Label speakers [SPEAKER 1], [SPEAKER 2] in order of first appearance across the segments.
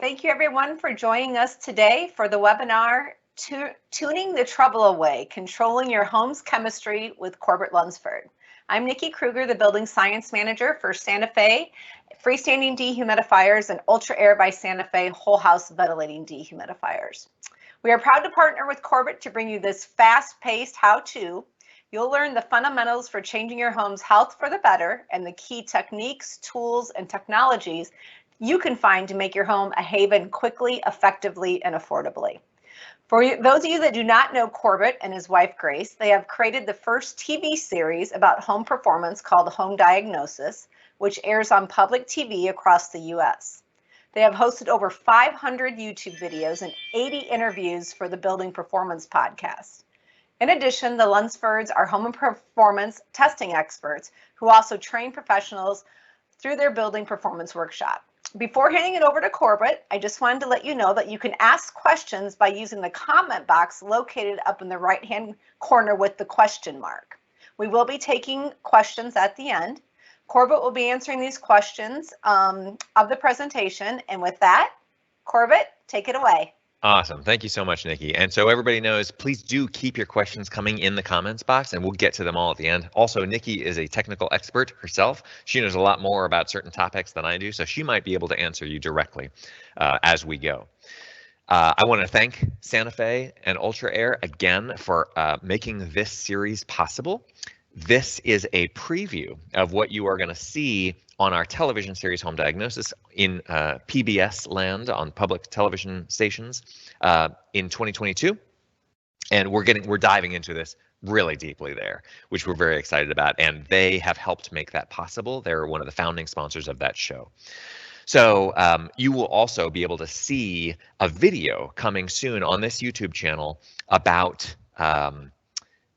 [SPEAKER 1] Thank you everyone for joining us today for the webinar, Tuning the Trouble Away, Controlling Your Home's Chemistry with Corbett Lunsford. I'm Nikki Kruger, the Building Science Manager for Santa Fe Freestanding Dehumidifiers and Ultra Air by Santa Fe Whole House Ventilating Dehumidifiers. We are proud to partner with Corbett to bring you this fast-paced how-to. You'll learn the fundamentals for changing your home's health for the better and the key techniques, tools, and technologies you can find to make your home a haven quickly, effectively, and affordably. For those of you that do not know Corbett and his wife Grace, they have created the first TV series about home performance called Home Diagnosis, which airs on public TV across the US. They have hosted over 500 YouTube videos and 80 interviews for the Building Performance podcast. In addition, the Lunsfords are home and performance testing experts who also train professionals through their Building Performance workshop. Before handing it over to Corbett, I just wanted to let you know that you can ask questions by using the comment box located up in the right-hand corner with the question mark. We will be taking questions at the end. Corbett will be answering these questions of the presentation. And with that, Corbett, take it away.
[SPEAKER 2] Awesome. Thank you so much, Nikki. And so everybody knows, please do keep your questions coming in the comments box and we'll get to them all at the end. Also, Nikki is a technical expert herself. She knows a lot more about certain topics than I do, so she might be able to answer you directly as we go. I want to thank Santa Fe and Ultra Air again for making this series possible. This is a preview of what you are going to see on our television series Home Diagnosis in PBS land on public television stations in 2022. And we're diving into this really deeply there, which we're very excited about. And they have helped make that possible. They're one of the founding sponsors of that show. So you will also be able to see a video coming soon on this YouTube channel about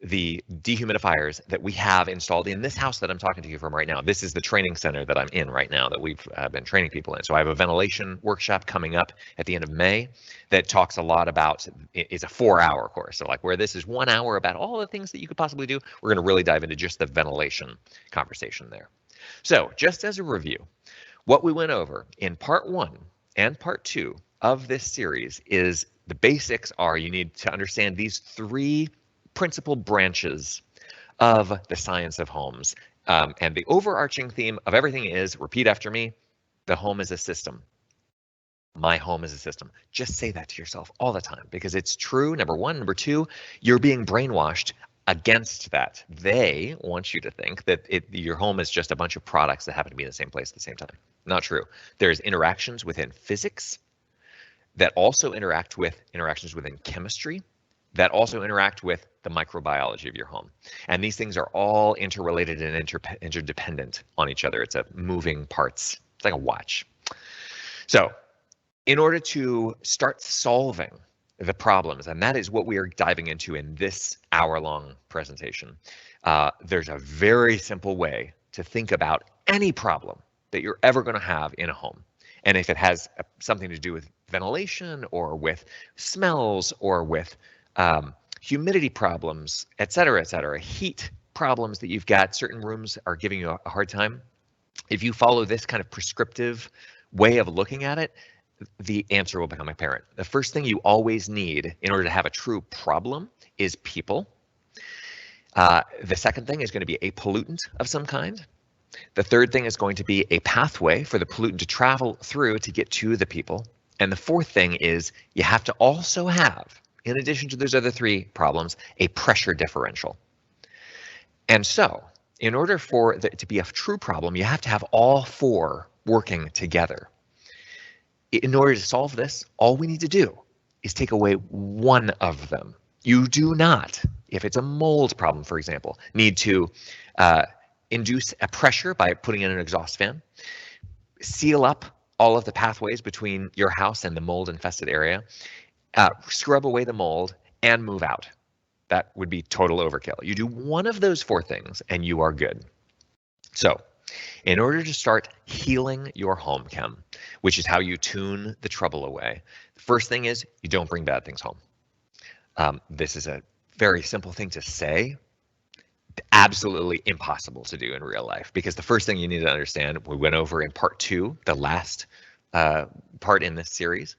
[SPEAKER 2] the dehumidifiers that we have installed in this house that I'm talking to you from right now. This is the training center that I'm in right now that we've been training people in. So I have a ventilation workshop coming up at the end of May that talks a lot about, it's a 4-hour course. So like where this is 1 hour about all the things that you could possibly do, we're going to really dive into just the ventilation conversation there. So just as a review, what we went over in part 1 and part 2 of this series is the basics are you need to understand these 3 principal branches of the science of homes. And the overarching theme of everything is, repeat after me, the home is a system. My home is a system. Just say that to yourself all the time because it's true, number 1. Number 2, you're being brainwashed against that. They want you to think that your home is just a bunch of products that happen to be in the same place at the same time. Not true. There's interactions within physics that also interact with interactions within chemistry that also interact with the microbiology of your home. And these things are all interrelated and interdependent on each other. It's a moving parts. It's like a watch. So in order to start solving the problems, and that is what we are diving into in this hour-long presentation, there's a very simple way to think about any problem that you're ever going to have in a home. And if it has something to do with ventilation or with smells or with humidity problems, et cetera, heat problems that you've got, certain rooms are giving you a hard time. If you follow this kind of prescriptive way of looking at it, the answer will become apparent. The first thing you always need in order to have a true problem is people. The second thing is going to be a pollutant of some kind. The third thing is going to be a pathway for the pollutant to travel through to get to the people. And the fourth thing is you have to also have, in addition to those other 3 problems, a pressure differential. And so, in order for it to be a true problem, you have to have all 4 working together. In order to solve this, all we need to do is take away one of them. You do not, if it's a mold problem, for example, need to induce a pressure by putting in an exhaust fan, seal up all of the pathways between your house and the mold infested area, scrub away the mold, and move out. That would be total overkill. You do one of those 4 things and you are good. So in order to start healing your home chem, which is how you tune the trouble away, the first thing is you don't bring bad things home. This is a very simple thing to say, absolutely impossible to do in real life, because the first thing you need to understand, we went over in part 2, the last part in this series,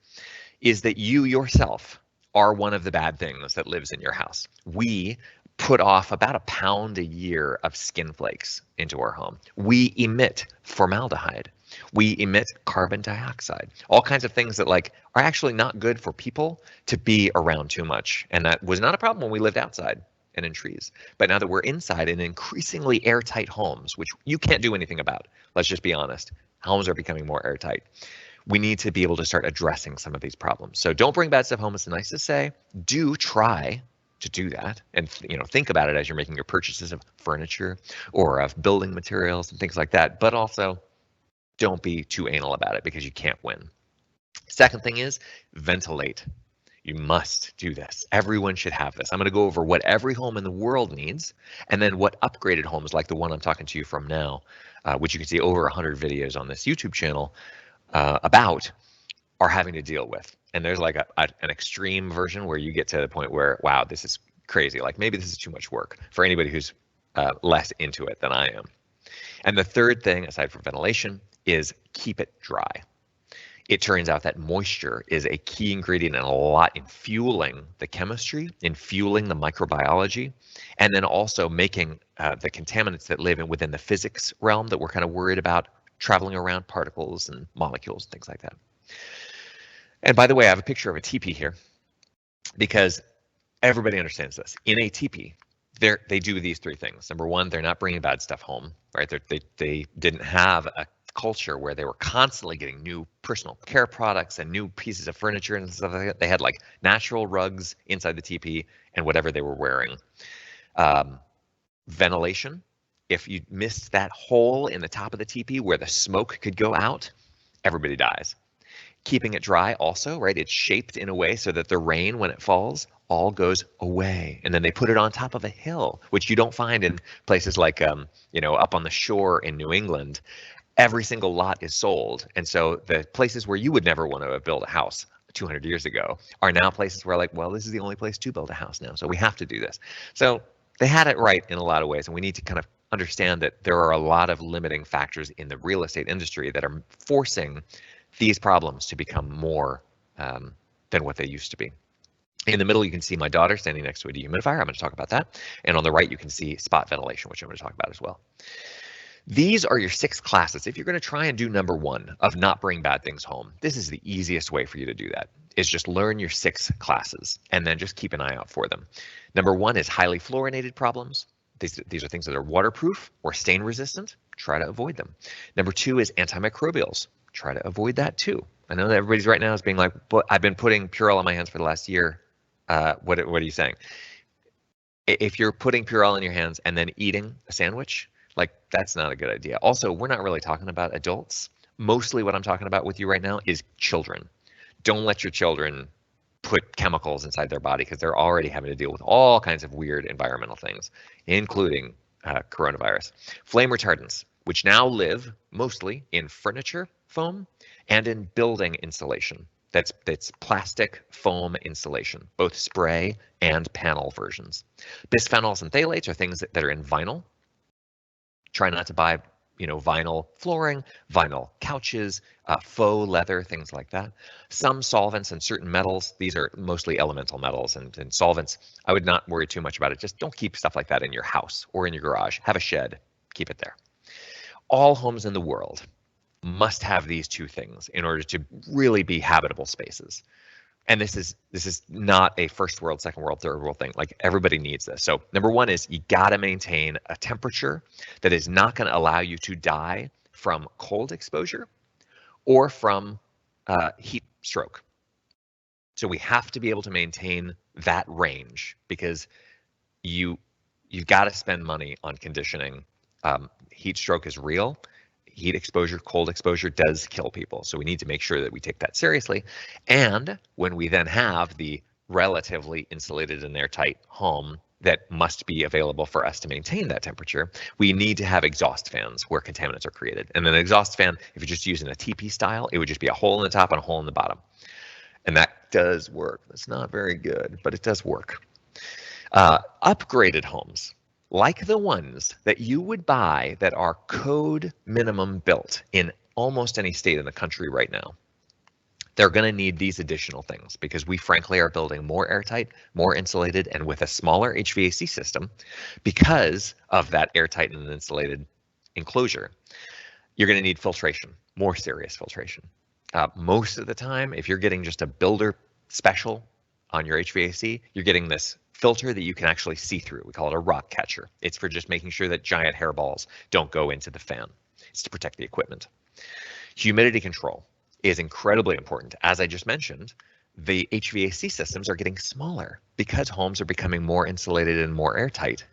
[SPEAKER 2] is that you yourself are one of the bad things that lives in your house. We put off about a pound a year of skin flakes into our home. We emit formaldehyde. We emit carbon dioxide, all kinds of things that like are actually not good for people to be around too much. And that was not a problem when we lived outside and in trees. But now that we're inside in increasingly airtight homes, which you can't do anything about, let's just be honest, homes are becoming more airtight. We need to be able to start addressing some of these problems. So don't bring bad stuff home. It's nice to say. Do try to do that, and think about it as you're making your purchases of furniture or of building materials and things like that. But also, don't be too anal about it because you can't win. Second thing is ventilate. You must do this. Everyone should have this. I'm going to go over what every home in the world needs, and then what upgraded homes like the one I'm talking to you from now, which you can see over 100 videos on this YouTube channel about, are having to deal with. And there's like an extreme version where you get to the point where, wow, this is crazy. Like maybe this is too much work for anybody who's less into it than I am. And the third thing, aside from ventilation, is keep it dry. It turns out that moisture is a key ingredient and a lot in fueling the chemistry, in fueling the microbiology, and then also making the contaminants that live within the physics realm that we're kind of worried about traveling around, particles and molecules and things like that. And by the way, I have a picture of a teepee here because everybody understands this. In a teepee, they do these three things. Number one, they're not bringing bad stuff home, right? They didn't have a culture where they were constantly getting new personal care products and new pieces of furniture and stuff like that. They had like natural rugs inside the teepee and whatever they were wearing. Ventilation. If you missed that hole in the top of the teepee where the smoke could go out, everybody dies. Keeping it dry also, right? It's shaped in a way so that the rain, when it falls, all goes away. And then they put it on top of a hill, which you don't find in places like, up on the shore in New England. Every single lot is sold. And so the places where you would never want to build a house 200 years ago are now places where like, well, this is the only place to build a house now. So we have to do this. So they had it right in a lot of ways. And we need to kind of understand that there are a lot of limiting factors in the real estate industry that are forcing these problems to become more than what they used to be. In the middle, you can see my daughter standing next to a dehumidifier. I'm going to talk about that. And on the right, you can see spot ventilation, which I'm going to talk about as well. These are your 6 classes. If you're going to try and do number 1 of not bring bad things home, this is the easiest way for you to do that, is just learn your 6 classes and then just keep an eye out for them. Number 1 is highly fluorinated problems. These are things that are waterproof or stain resistant. Try to avoid them. Number 2 is antimicrobials. Try to avoid that too. I know that everybody's right now is being like, but I've been putting Purell on my hands for the last year. What are you saying? If you're putting Purell in your hands and then eating a sandwich, like that's not a good idea. Also, we're not really talking about adults. Mostly what I'm talking about with you right now is children. Don't let your children put chemicals inside their body because they're already having to deal with all kinds of weird environmental things, including coronavirus. Flame retardants, which now live mostly in furniture foam and in building insulation. That's plastic foam insulation, both spray and panel versions. Bisphenols and phthalates are things that are in vinyl. Try not to buy, vinyl flooring, vinyl couches, faux leather, things like that. Some solvents and certain metals, these are mostly elemental metals and solvents. I would not worry too much about it. Just don't keep stuff like that in your house or in your garage. Have a shed, keep it there. All homes in the world must have these 2 things in order to really be habitable spaces. And this is not a first world, second world, third world thing. Like everybody needs this. So number 1 is you got to maintain a temperature that is not going to allow you to die from cold exposure or from heat stroke. So we have to be able to maintain that range because you've got to spend money on conditioning. Heat stroke is real. Heat exposure, cold exposure does kill people. So we need to make sure that we take that seriously. And when we then have the relatively insulated and airtight home that must be available for us to maintain that temperature, we need to have exhaust fans where contaminants are created. And an exhaust fan, if you're just using a TP style, it would just be a hole in the top and a hole in the bottom. And that does work. It's not very good, but it does work. Upgraded homes, like the ones that you would buy that are code minimum built in almost any state in the country right now. they're going to need these additional things because we frankly are building more airtight, more insulated, and with a smaller HVAC system because of that airtight and insulated enclosure. You're going to need filtration, more serious filtration. Most of the time, if you're getting just a builder special on your HVAC, you're getting this filter that you can actually see through. We call it a rock catcher. It's for just making sure that giant hairballs don't go into the fan. It's to protect the equipment. Humidity control is incredibly important. As I just mentioned, the HVAC systems are getting smaller because homes are becoming more insulated and more airtight.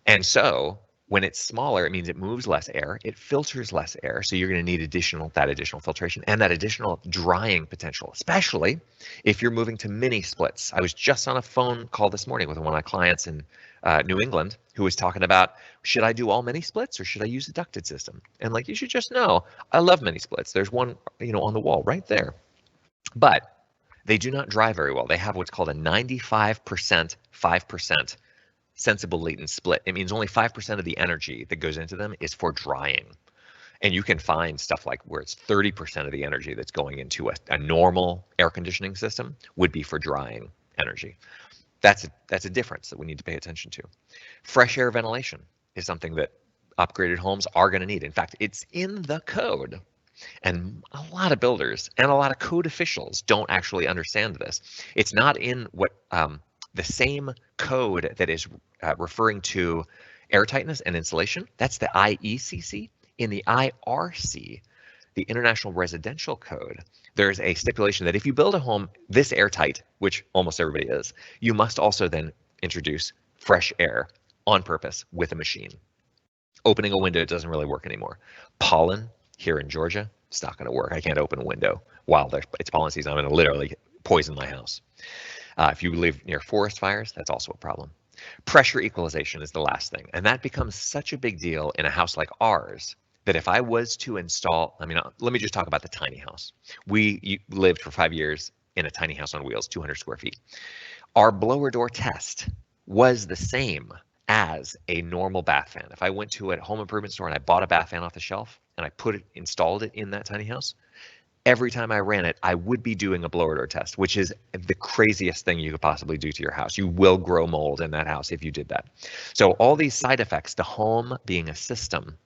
[SPEAKER 2] And so when it's smaller, it means it moves less air, it filters less air, so you're going to need that additional filtration and that additional drying potential, especially if you're moving to mini splits. I was just on a phone call this morning with one of my clients in New England who was talking about, should I do all mini splits or should I use a ducted system? And like, you should just know, I love mini splits. There's one, on the wall right there, but they do not dry very well. They have what's called a 95%, 5% sensible latent split. It means only 5% of the energy that goes into them is for drying. And you can find stuff like where it's 30% of the energy that's going into a normal air conditioning system would be for drying energy. That's a difference that we need to pay attention to. Fresh air ventilation is something that upgraded homes are going to need. In fact, it's in the code. And a lot of builders and a lot of code officials don't actually understand this. It's not in what the same code that is referring to air tightness and insulation. That's the IECC. In the IRC, the International Residential Code, there's a stipulation that if you build a home this airtight, which almost everybody is, you must also then introduce fresh air on purpose with a machine. Opening a window doesn't really work anymore. Pollen here in Georgia, it's not going to work. I can't open a window while it's pollen season. I'm going to literally poison my house. If you live near forest fires, that's also a problem. Pressure equalization is the last thing, and that becomes such a big deal in a house like ours that if I was to install, let me just talk about the tiny house. We lived for 5 years in a tiny house on wheels, 200 square feet. Our blower door test was the same as a normal bath fan. If I went to a home improvement store and I bought a bath fan off the shelf and I installed it in that tiny house, every time I ran it, I would be doing a blower door test, which is the craziest thing you could possibly do to your house. You will grow mold in that house if you did that. So all these side effects, the home being a system,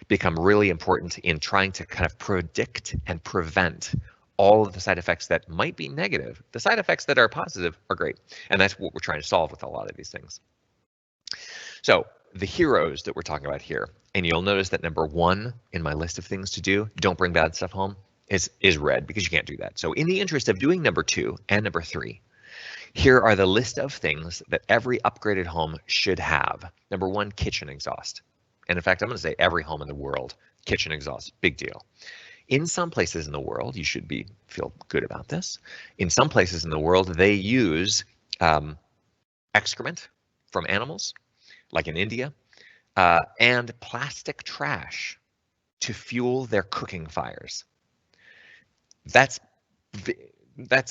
[SPEAKER 2] become really important in trying to kind of predict and prevent all of the side effects that might be negative. The side effects that are positive are great. And that's what we're trying to solve with a lot of these things. So the heroes that we're talking about here, and you'll notice that number 1 in my list of things to do, don't bring bad stuff home, is red, because you can't do that. So in the interest of doing number 2 and number 3, here are the list of things that every upgraded home should have. Number 1, kitchen exhaust. And in fact, I'm going to say every home in the world, kitchen exhaust, big deal. In some places in the world, you should feel good about this. In some places in the world, they use excrement from animals, like in India, and plastic trash to fuel their cooking fires. That's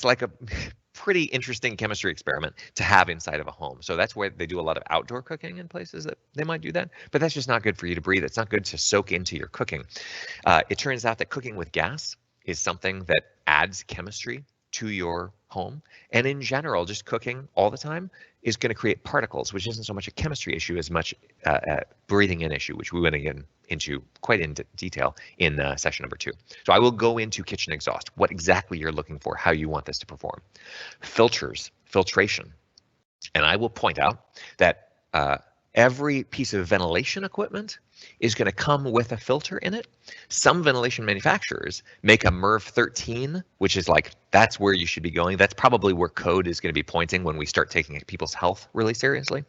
[SPEAKER 2] like a pretty interesting chemistry experiment to have inside of a home. So that's where they do a lot of outdoor cooking in places that they might do that, but that's just not good for you to breathe. It's not good to soak into your cooking. It turns out that cooking with gas is something that adds chemistry to your home. And in general, just cooking all the time is going to create particles, which isn't so much a chemistry issue as much a breathing in issue, which we went into quite in detail in session number 2. So I will go into kitchen exhaust, what exactly you're looking for, how you want this to perform. Filtration. And I will point out that every piece of ventilation equipment is going to come with a filter in it. Some ventilation manufacturers make a MERV 13, which is like, that's where you should be going. That's probably where code is going to be pointing when we start taking people's health really seriously.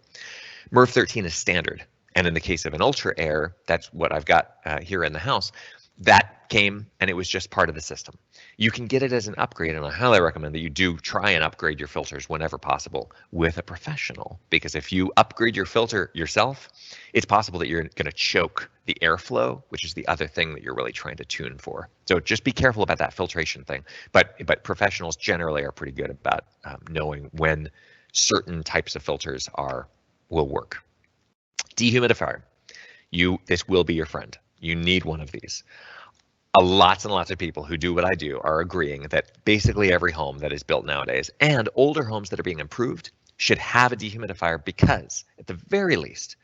[SPEAKER 2] MERV 13 is standard. And in the case of an Ultra Air, that's what I've got here in the house. That came and it was just part of the system. You can get it as an upgrade, and I highly recommend that you do try and upgrade your filters whenever possible with a professional, because if you upgrade your filter yourself, it's possible that you're going to choke the airflow, which is the other thing that you're really trying to tune for. So just be careful about that filtration thing. But professionals generally are pretty good about knowing when certain types of filters will work. Dehumidifier. This will be your friend. You need one of these. Lots and lots of people who do what I do are agreeing that basically every home that is built nowadays and older homes that are being improved should have a dehumidifier because, at the very least,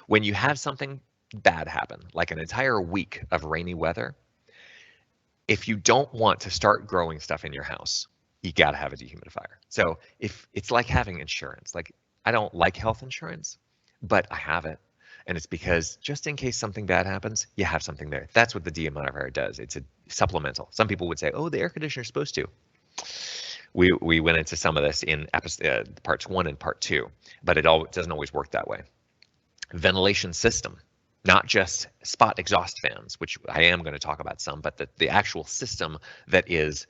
[SPEAKER 2] when you have something bad happen, like an entire week of rainy weather, if you don't want to start growing stuff in your house, you got to have a dehumidifier. So if it's like having insurance, like I don't like health insurance, but I have it. And it's because just in case something bad happens, you have something there. That's what the dehumidifier does. It's a supplemental. Some people would say, oh, the air conditioner is supposed to. We went into some of this in parts 1 and part 2, but it doesn't always work that way. Ventilation system, not just spot exhaust fans, which I am going to talk about some, but the actual system that is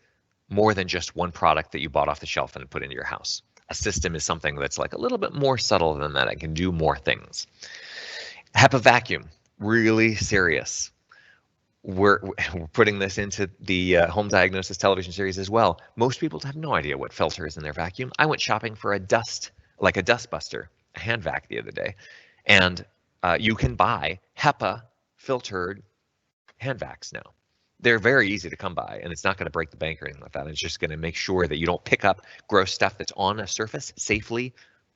[SPEAKER 2] more than just one product that you bought off the shelf and put into your house. A system is something that's like a little bit more subtle than that. It can do more things. HEPA vacuum, really serious. We're putting this into the home diagnosis television series as well. Most people have no idea what filter is in their vacuum. I went shopping for a dust buster, a hand vac the other day, and you can buy HEPA filtered hand vacs now. They're very easy to come by, and it's not going to break the bank or anything like that. It's just going to make sure that you don't pick up gross stuff that's on a surface safely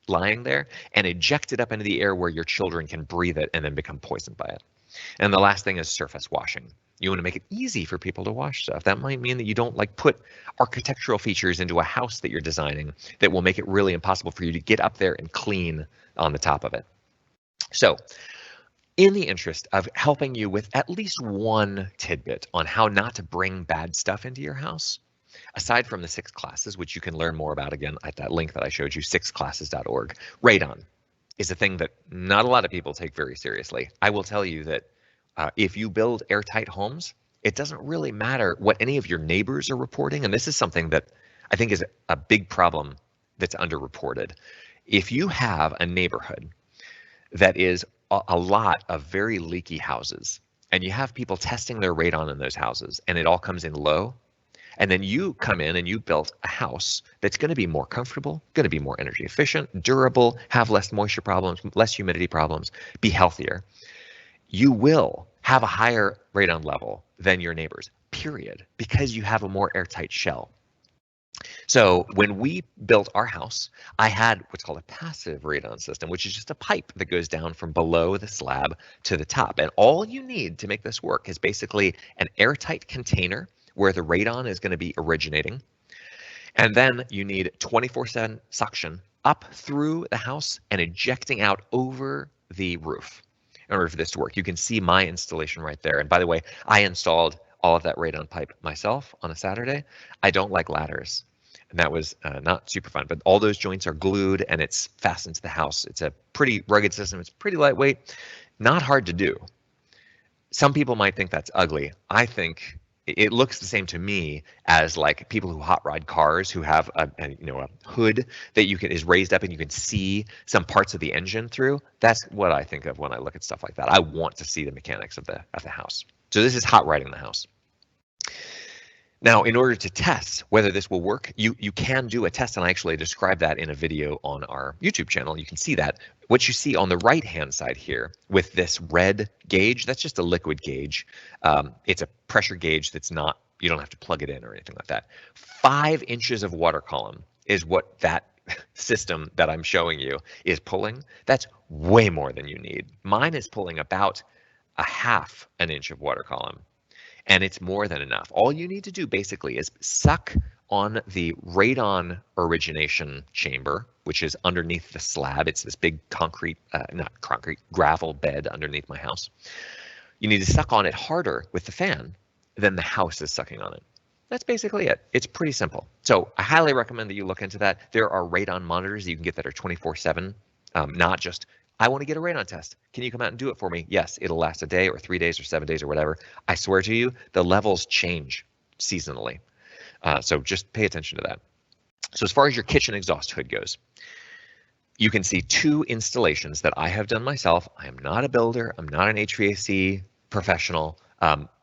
[SPEAKER 2] lying there and eject it up into the air where your children can breathe it and then become poisoned by it. And the last thing is surface washing. You want to make it easy for people to wash stuff. That might mean that you don't like put architectural features into a house that you're designing that will make it really impossible for you to get up there and clean on the top of it. So in the interest of helping you with at least one tidbit on how not to bring bad stuff into your house, aside from the 6 classes, which you can learn more about again at that link that I showed you, 6classes.org, radon is a thing that not a lot of people take very seriously. I will tell you that if you build airtight homes, it doesn't really matter what any of your neighbors are reporting. And this is something that I think is a big problem that's underreported. If you have a neighborhood that is a lot of very leaky houses, and you have people testing their radon in those houses, and it all comes in low, and then you come in and you built a house that's going to be more comfortable, going to be more energy efficient, durable, have less moisture problems, less humidity problems, be healthier. You will have a higher radon level than your neighbors, period, because you have a more airtight shell. So when we built our house, I had what's called a passive radon system, which is just a pipe that goes down from below the slab to the top. And all you need to make this work is basically an airtight container where the radon is going to be originating. And then you need 24/7 suction up through the house and ejecting out over the roof in order for this to work. You can see my installation right there. And by the way, I installed all of that radon pipe myself on a Saturday. I don't like ladders. And that was not super fun, but all those joints are glued and it's fastened to the house. It's a pretty rugged system. It's pretty lightweight, not hard to do. Some people might think that's ugly. I think it looks the same to me as like people who hot rod cars who have a hood that is raised up and you can see some parts of the engine through. That's what I think of when I look at stuff like that. I want to see the mechanics of the house. So this is hot rodding the house. Now, in order to test whether this will work, you can do a test, and I actually described that in a video on our YouTube channel. You can see that. What you see on the right-hand side here with this red gauge, that's just a liquid gauge. It's a pressure gauge that's not, you don't have to plug it in or anything like that. 5 inches of water column is what that system that I'm showing you is pulling. That's way more than you need. Mine is pulling about a 1/2 inch of water column. And it's more than enough. All you need to do basically is suck on the radon origination chamber, which is underneath the slab. It's this big gravel bed underneath my house. You need to suck on it harder with the fan than the house is sucking on it. That's basically it. It's pretty simple. So I highly recommend that you look into that. There are radon monitors that you can get that are 24/7, not just I want to get a radon test. Can you come out and do it for me? Yes, it'll last a day or 3 days or 7 days or whatever. I swear to you, the levels change seasonally. So just pay attention to that. So as far as your kitchen exhaust hood goes, you can see 2 installations that I have done myself. I am not a builder. I'm not an HVAC professional.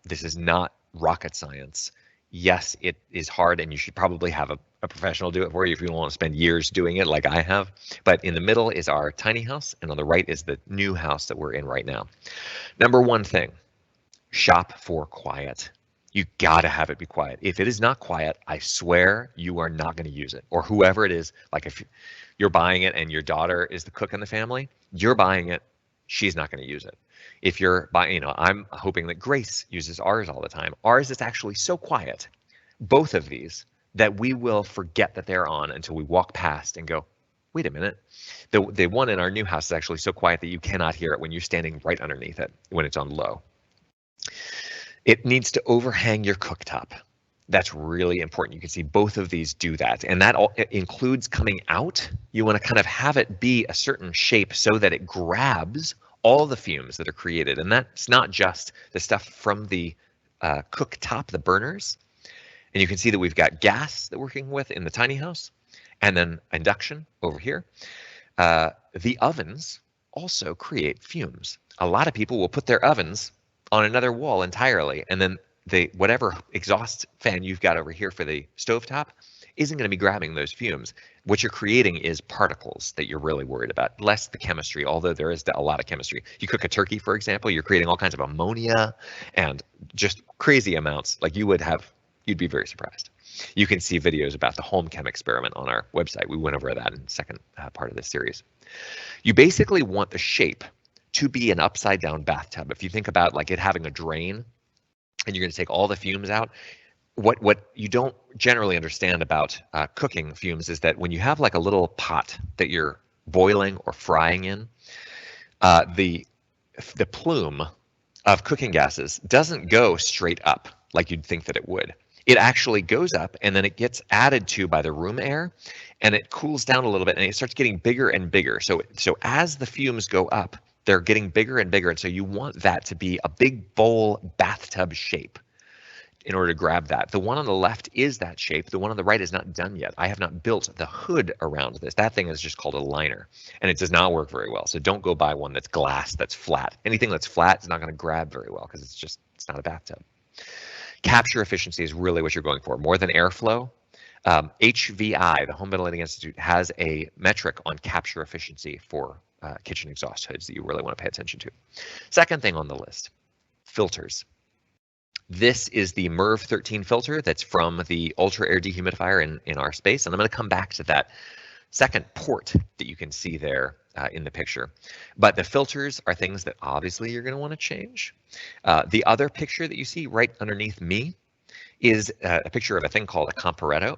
[SPEAKER 2] This is not rocket science. Yes, it is hard, and you should probably have a professional do it for you if you don't want to spend years doing it like I have. But in the middle is our tiny house, and on the right is the new house that we're in right now. Number 1 thing, shop for quiet. You gotta have it be quiet. If it is not quiet, I swear you are not going to use it. Or whoever it is, like if you're buying it and your daughter is the cook in the family, you're buying it, she's not going to use it. If you're buying, I'm hoping that Grace uses ours all the time. Ours is actually so quiet, both of these, that we will forget that they're on until we walk past and go, wait a minute. The one in our new house is actually so quiet that you cannot hear it when you're standing right underneath it when it's on low. It needs to overhang your cooktop. That's really important. You can see both of these do that. And that includes coming out. You want to kind of have it be a certain shape so that it grabs all the fumes that are created. And that's not just the stuff from the cooktop, the burners. And you can see that we've got gas that we're working with in the tiny house, and then induction over here. The ovens also create fumes. A lot of people will put their ovens on another wall entirely, and then whatever exhaust fan you've got over here for the stovetop isn't going to be grabbing those fumes. What you're creating is particles that you're really worried about, less the chemistry, although there is a lot of chemistry. You cook a turkey, for example, you're creating all kinds of ammonia and just crazy amounts. Like you'd be very surprised. You can see videos about the home chem experiment on our website. We went over that in the second part of this series. You basically want the shape to be an upside down bathtub. If you think about like it having a drain and you're going to take all the fumes out, what you don't generally understand about cooking fumes is that when you have like a little pot that you're boiling or frying in, the plume of cooking gases doesn't go straight up like you'd think that it would. It actually goes up and then it gets added to by the room air and it cools down a little bit and it starts getting bigger and bigger. So as the fumes go up, they're getting bigger and bigger. And so you want that to be a big bowl bathtub shape in order to grab that. The one on the left is that shape. The one on the right is not done yet. I have not built the hood around this. That thing is just called a liner and it does not work very well. So don't go buy one that's glass, that's flat. Anything that's flat is not going to grab very well because it's not a bathtub. Capture efficiency is really what you're going for, more than airflow. HVI, the Home Ventilating Institute, has a metric on capture efficiency for kitchen exhaust hoods that you really want to pay attention to. Second thing on the list, filters. This is the MERV 13 filter that's from the Ultra Air Dehumidifier in our space, and I'm going to come back to that second port that you can see there in the picture. But the filters are things that obviously you're going to want to change. The other picture that you see right underneath me is a picture of a thing called a comparetto.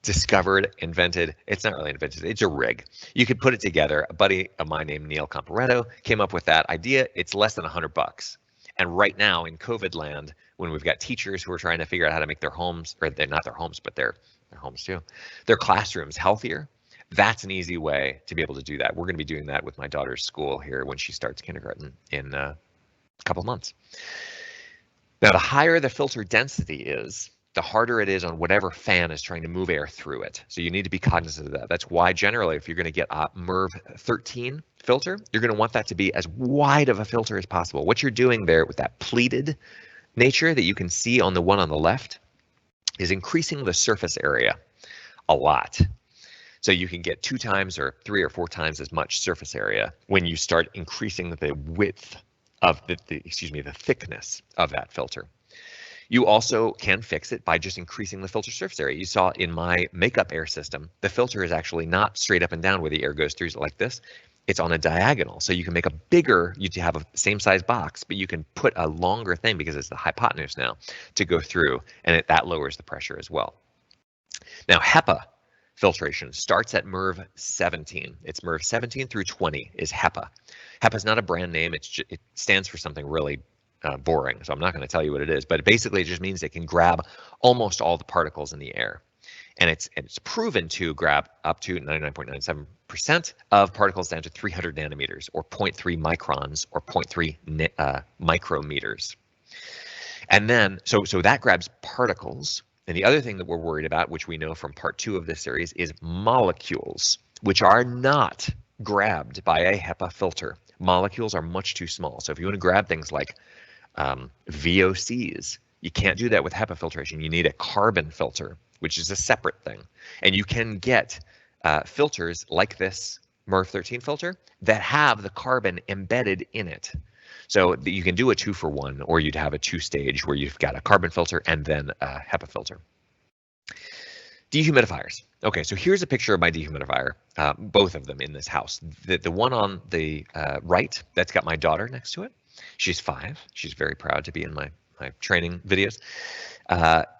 [SPEAKER 2] Discovered, invented. It's not really invented. It's a rig. You could put it together. A buddy of mine named Neil Comparetto came up with that idea. It's less than $100. And right now in COVID land, when we've got teachers who are trying to figure out how to make their homes, or they're not their homes, but their homes too, their classrooms healthier, that's an easy way to be able to do that. We're going to be doing that with my daughter's school here when she starts kindergarten in a couple of months. Now, the higher the filter density is, the harder it is on whatever fan is trying to move air through it. So you need to be cognizant of that. That's why generally, if you're going to get a MERV 13 filter, you're going to want that to be as wide of a filter as possible. What you're doing there with that pleated nature that you can see on the one on the left is increasing the surface area a lot. So you can get 2 times or 3 or 4 times as much surface area when you start increasing the width of the thickness of that filter. You also can fix it by just increasing the filter surface area. You saw in my makeup air system, the filter is actually not straight up and down where the air goes through like this. It's on a diagonal. So you can make a bigger, you have a same size box, but you can put a longer thing because it's the hypotenuse now to go through, and that lowers the pressure as well. Now HEPA filtration starts at MERV 17. It's MERV 17 through 20 is HEPA. HEPA is not a brand name. It stands for something really boring, so I'm not going to tell you what it is, but basically it just means it can grab almost all the particles in the air. And it's proven to grab up to 99.97% of particles down to 300 nanometers or 0.3 microns or 0.3 micrometers. And then, so that grabs particles. And the other thing that we're worried about, which we know from part 2 of this series, is molecules, which are not grabbed by a HEPA filter. Molecules are much too small. So if you want to grab things like VOCs, you can't do that with HEPA filtration. You need a carbon filter, which is a separate thing. And you can get filters like this MERV 13 filter that have the carbon embedded in it. So you can do a 2-for-1, or you'd have a 2-stage where you've got a carbon filter and then a HEPA filter. Dehumidifiers. Okay, so here's a picture of my dehumidifier, both of them in this house. The one on the right, that's got my daughter next to it. She's 5. She's very proud to be in my training videos.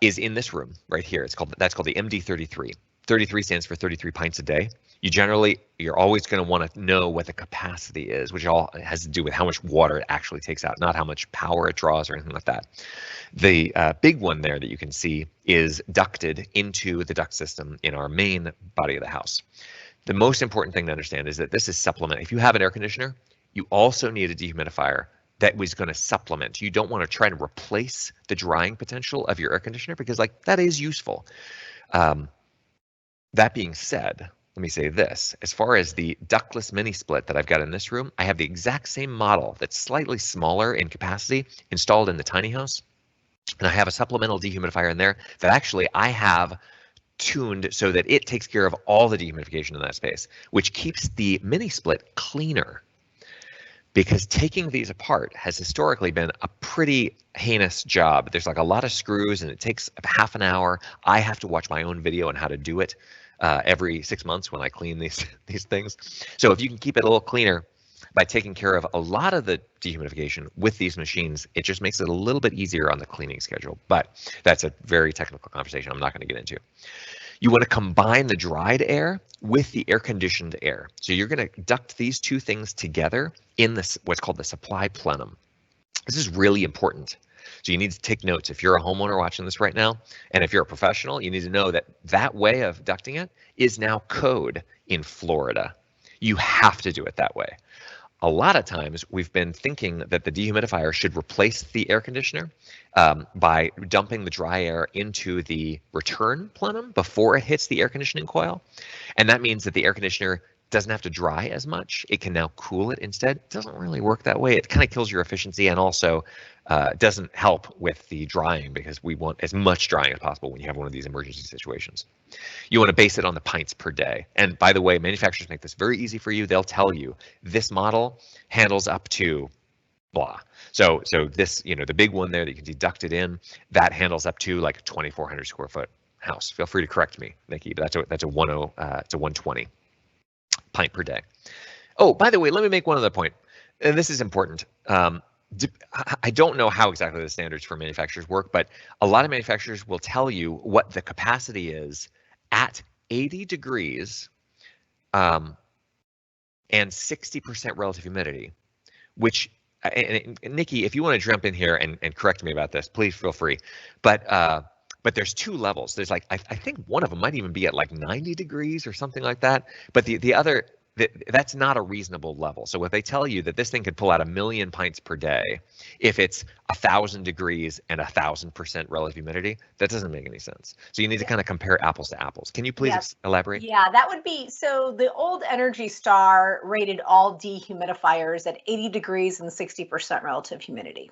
[SPEAKER 2] Is in this room right here. That's called the MD33. 33 stands for 33 pints a day. You're always going to want to know what the capacity is, which all has to do with how much water it actually takes out, not how much power it draws or anything like that. The big one there that you can see is ducted into the duct system in our main body of the house. The most important thing to understand is that this is supplement. If you have an air conditioner, you also need a dehumidifier that was going to supplement. You don't want to try to replace the drying potential of your air conditioner, because that is useful. That being said, let me say this. As far as the ductless mini split that I've got in this room, I have the exact same model that's slightly smaller in capacity installed in the tiny house. And I have a supplemental dehumidifier in there that actually I have tuned so that it takes care of all the dehumidification in that space, which keeps the mini split cleaner. Because taking these apart has historically been a pretty heinous job. There's a lot of screws and it takes half an hour. I have to watch my own video on how to do it every 6 months when I clean these things. So if you can keep it a little cleaner by taking care of a lot of the dehumidification with these machines, it just makes it a little bit easier on the cleaning schedule. But that's a very technical conversation I'm not going to get into. You want to combine the dried air with the air-conditioned air. So you're going to duct these two things together in this what's called the supply plenum. This is really important. So you need to take notes. If you're a homeowner watching this right now, and if you're a professional, you need to know that that way of ducting it is now code in Florida. You have to do it that way. A lot of times we've been thinking that the dehumidifier should replace the air conditioner by dumping the dry air into the return plenum before it hits the air conditioning coil. And that means that the air conditioner doesn't have to dry as much. It can now cool it instead. It doesn't really work that way. It kind of kills your efficiency, and also doesn't help with the drying, because we want as much drying as possible when you have one of these emergency situations. You want to base it on the pints per day. And by the way, manufacturers make this very easy for you. They'll tell you this model handles up to blah. So this, the big one there that you can deduct it in, that handles up to like a 2,400 square foot house. Feel free to correct me, Nikki, but it's a 120 pint per day. Oh, by the way, let me make one other point, and this is important. I don't know how exactly the standards for manufacturers work, but a lot of manufacturers will tell you what the capacity is at 80 degrees and 60% relative humidity, which, and Nikki, if you want to jump in here and correct me about this, please feel free. But there's two levels. There's I think one of them might even be at 90 degrees or something like that. But the other, that's not a reasonable level. So if they tell you that this thing could pull out 1 million pints per day, if it's 1,000 degrees and 1,000% relative humidity, that doesn't make any sense. So you need to kind of compare apples to apples. Can you please elaborate?
[SPEAKER 1] Yeah, that would be, so the old Energy Star rated all dehumidifiers at 80 degrees and 60% relative humidity.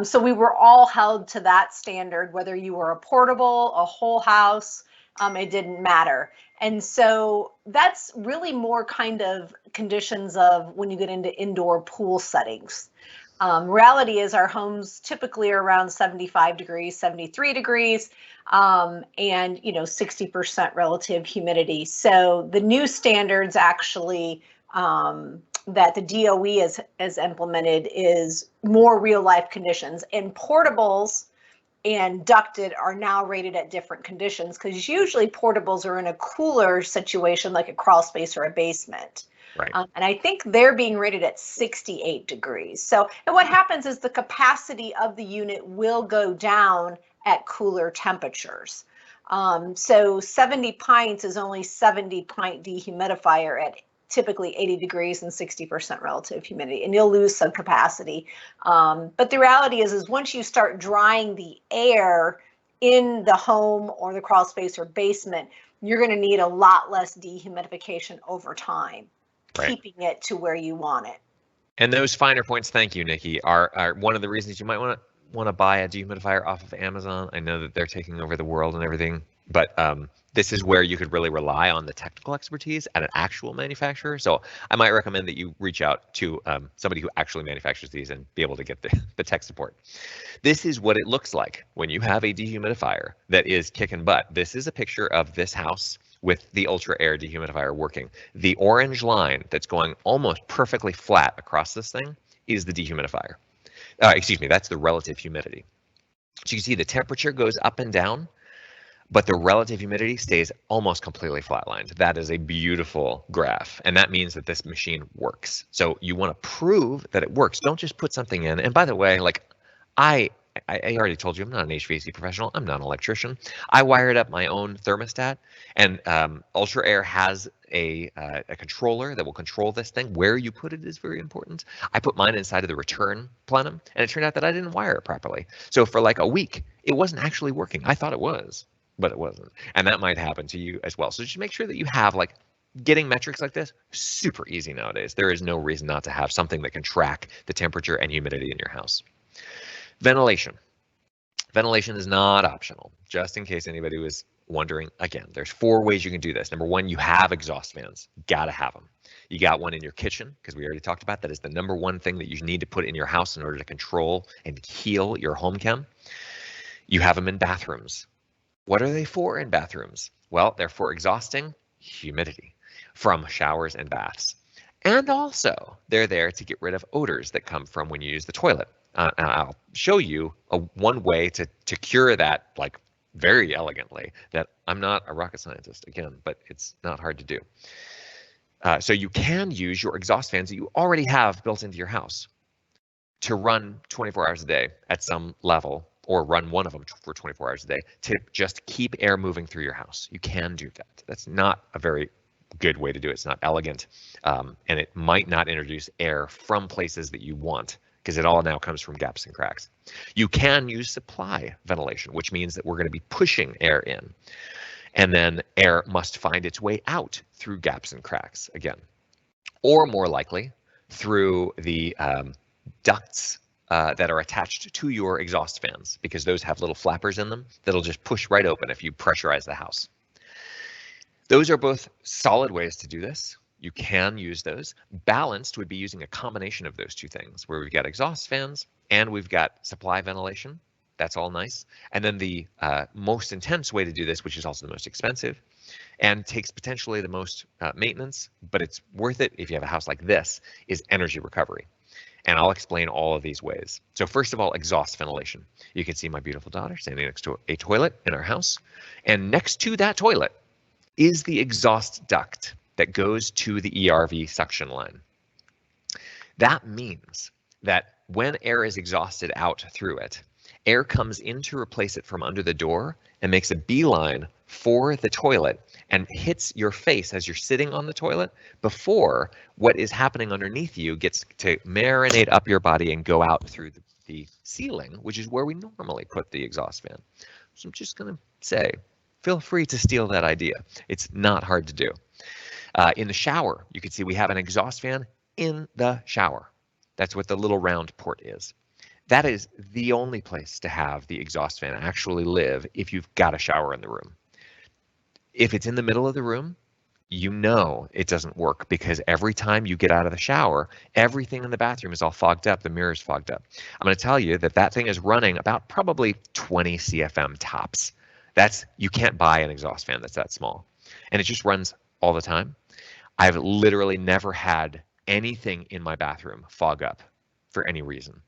[SPEAKER 1] So we were all held to that standard, whether you were a portable, a whole house, it didn't matter. And so that's really more kind of conditions of when you get into indoor pool settings. Reality is our homes typically are around 75 degrees, 73 degrees, and 60% relative humidity. So the new standards actually that the DOE has implemented is more real life conditions, and portables and ducted are now rated at different conditions, because usually portables are in a cooler situation like a crawl space or a basement.
[SPEAKER 2] Right.
[SPEAKER 1] And I think they're being rated at 68 degrees. So, and what happens is the capacity of the unit will go down at cooler temperatures. So 70 pints is only 70 pint dehumidifier at typically 80 degrees and 60% relative humidity, and you'll lose some capacity. But the reality is once you start drying the air in the home or the crawl space or basement, you're going to need a lot less dehumidification over time, keeping it to where you want it.
[SPEAKER 2] And those finer points, thank you, Nikki, are one of the reasons you might want to buy a dehumidifier off of Amazon. I know that they're taking over the world and everything. But this is where you could really rely on the technical expertise at an actual manufacturer. So I might recommend that you reach out to somebody who actually manufactures these and be able to get the tech support. This is what it looks like when you have a dehumidifier that is kicking butt. This is a picture of this house with the Ultra Air dehumidifier working. The orange line that's going almost perfectly flat across this thing is the dehumidifier. Excuse me, that's the relative humidity. So you can see the temperature goes up and down, but the relative humidity stays almost completely flatlined. That is a beautiful graph, and that means that this machine works. So you want to prove that it works. Don't just put something in. And by the way, like I already told you, I'm not an HVAC professional. I'm not an electrician. I wired up my own thermostat, and Ultra Air has a controller that will control this thing. Where you put it is very important. I put mine inside of the return plenum, and it turned out that I didn't wire it properly. So for like a week, it wasn't actually working. I thought it was, but it wasn't. And that might happen to you as well. So just make sure that you have, like, getting metrics like this, super easy nowadays. There is no reason not to have something that can track the temperature and humidity in your house. Ventilation. Ventilation is not optional, just in case anybody was wondering. Again, there's 4 ways you can do this. Number 1, you have exhaust fans. Gotta have them. You got one in your kitchen, because we already talked about that is the number 1 thing that you need to put in your house in order to control and heal your home chem. You have them in bathrooms. What are they for in bathrooms? Well, they're for exhausting humidity from showers and baths. And also, they're there to get rid of odors that come from when you use the toilet. And I'll show you one way to cure that, like, very elegantly. That I'm not a rocket scientist, again, but it's not hard to do. So you can use your exhaust fans that you already have built into your house to run 24 hours a day at some level, or run one of them for 24 hours a day to just keep air moving through your house. You can do that. That's not a very good way to do it. It's not elegant, and it might not introduce air from places that you want, because it all now comes from gaps and cracks. You can use supply ventilation, which means that we're going to be pushing air in, and then air must find its way out through gaps and cracks again, or more likely through the ducts that are attached to your exhaust fans, because those have little flappers in them that'll just push right open if you pressurize the house. Those are both solid ways to do this. You can use those. Balanced would be using a combination of those 2 things, where we've got exhaust fans and we've got supply ventilation. That's all nice. And then the most intense way to do this, which is also the most expensive and takes potentially the most maintenance, but it's worth it if you have a house like this, is energy recovery. And I'll explain all of these ways. So first of all, exhaust ventilation. You can see my beautiful daughter standing next to a toilet in our house. And next to that toilet is the exhaust duct that goes to the ERV suction line. That means that when air is exhausted out through it, air comes in to replace it from under the door and makes a beeline for the toilet and hits your face as you're sitting on the toilet before what is happening underneath you gets to marinate up your body and go out through the ceiling, which is where we normally put the exhaust fan. So I'm just going to say, feel free to steal that idea. It's not hard to do. In the shower, you can see we have an exhaust fan in the shower. That's what the little round port is. That is the only place to have the exhaust fan actually live if you've got a shower in the room. If it's in the middle of the room, you know it doesn't work, because every time you get out of the shower, everything in the bathroom is all fogged up, the mirror's fogged up. I'm going to tell you that that thing is running about probably 20 CFM tops. You can't buy an exhaust fan that's that small. And it just runs all the time. I've literally never had anything in my bathroom fog up for any reason.